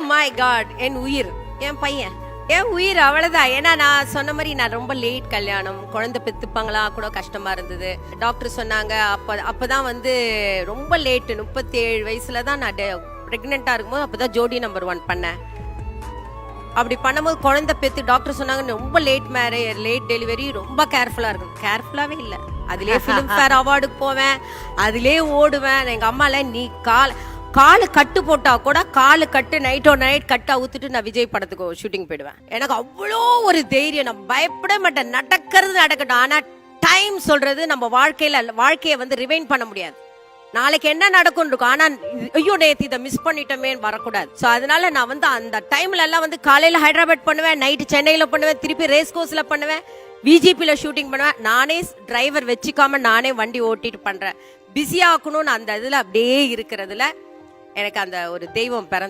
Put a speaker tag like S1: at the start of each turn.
S1: My God, என் உயிர், என் பையன், என் உயிர், அவ்வளவுதான். ஏன்னா நான் சொன்ன மாதிரி நான் ரொம்ப லேட் கல்யாணம், குழந்தை பெத்துப்பாங்களா கூட கஷ்டமா இருந்தது. டாக்டர் சொன்னாங்க அப்பதான் வந்து ரொம்ப லேட்டு, 37 வயசுல தான் நான் பிரெக்னெண்டா இருக்கும்போது அப்பதான் ஜோடி நம்பர் 1 பண்ணேன். அப்படி பண்ணும்போது குழந்தை பெத்து டாக்டர் சொன்னாங்க ரொம்ப லேட் மேரேஜ், லேட் டெலிவரி, ரொம்ப கேர்ஃபுல்லா இருக்கும். கேர்ஃபுல்லாவே இல்லை. அதுலயே ஃபிலிம் ஃபேர் அவார்டுக்கு போவேன், அதுலயே ஓடுவேன். எங்க அம்மால நீ காலு கட்டு போட்டா கூட காலு கட்டு நைட்டோ நைட் கட்டா ஊத்துட்டு நான் விஜய் படத்துக்கு ஷூட்டிங் போயிடுவேன். எனக்கு அவ்வளோ ஒரு தைரியம், நான் பயப்பட மாட்டேன். நடக்கிறது நடக்கட்டும், ஆனா டைம் சொல்றது நம்ம வாழ்க்கையை வந்து ரிவைண்ட் பண்ண முடியாது. நாளைக்கு என்ன நடக்கும் இருக்கும், ஆனா ஐயோ நேத்து இதை மிஸ் பண்ணிட்டோமே வரக்கூடாது. ஸோ அதனால நான் வந்து அந்த டைம்ல எல்லாம் வந்து காலையில ஹைதராபாத் பண்ணுவேன், நைட்டு சென்னையில பண்ணுவேன், திருப்பி ரேஸ் கோர்ஸ்ல பண்ணுவேன், விஜிபில ஷூட்டிங் பண்ணுவேன். நானே டிரைவர் வச்சுக்காம நானே வண்டி ஓட்டிட்டு பண்றேன். பிஸியாக்கணும்னு அந்த இதுல அப்படியே இருக்கிறதுல எனக்கு அந்த ஒரு தெய்வம் பிறந்தது.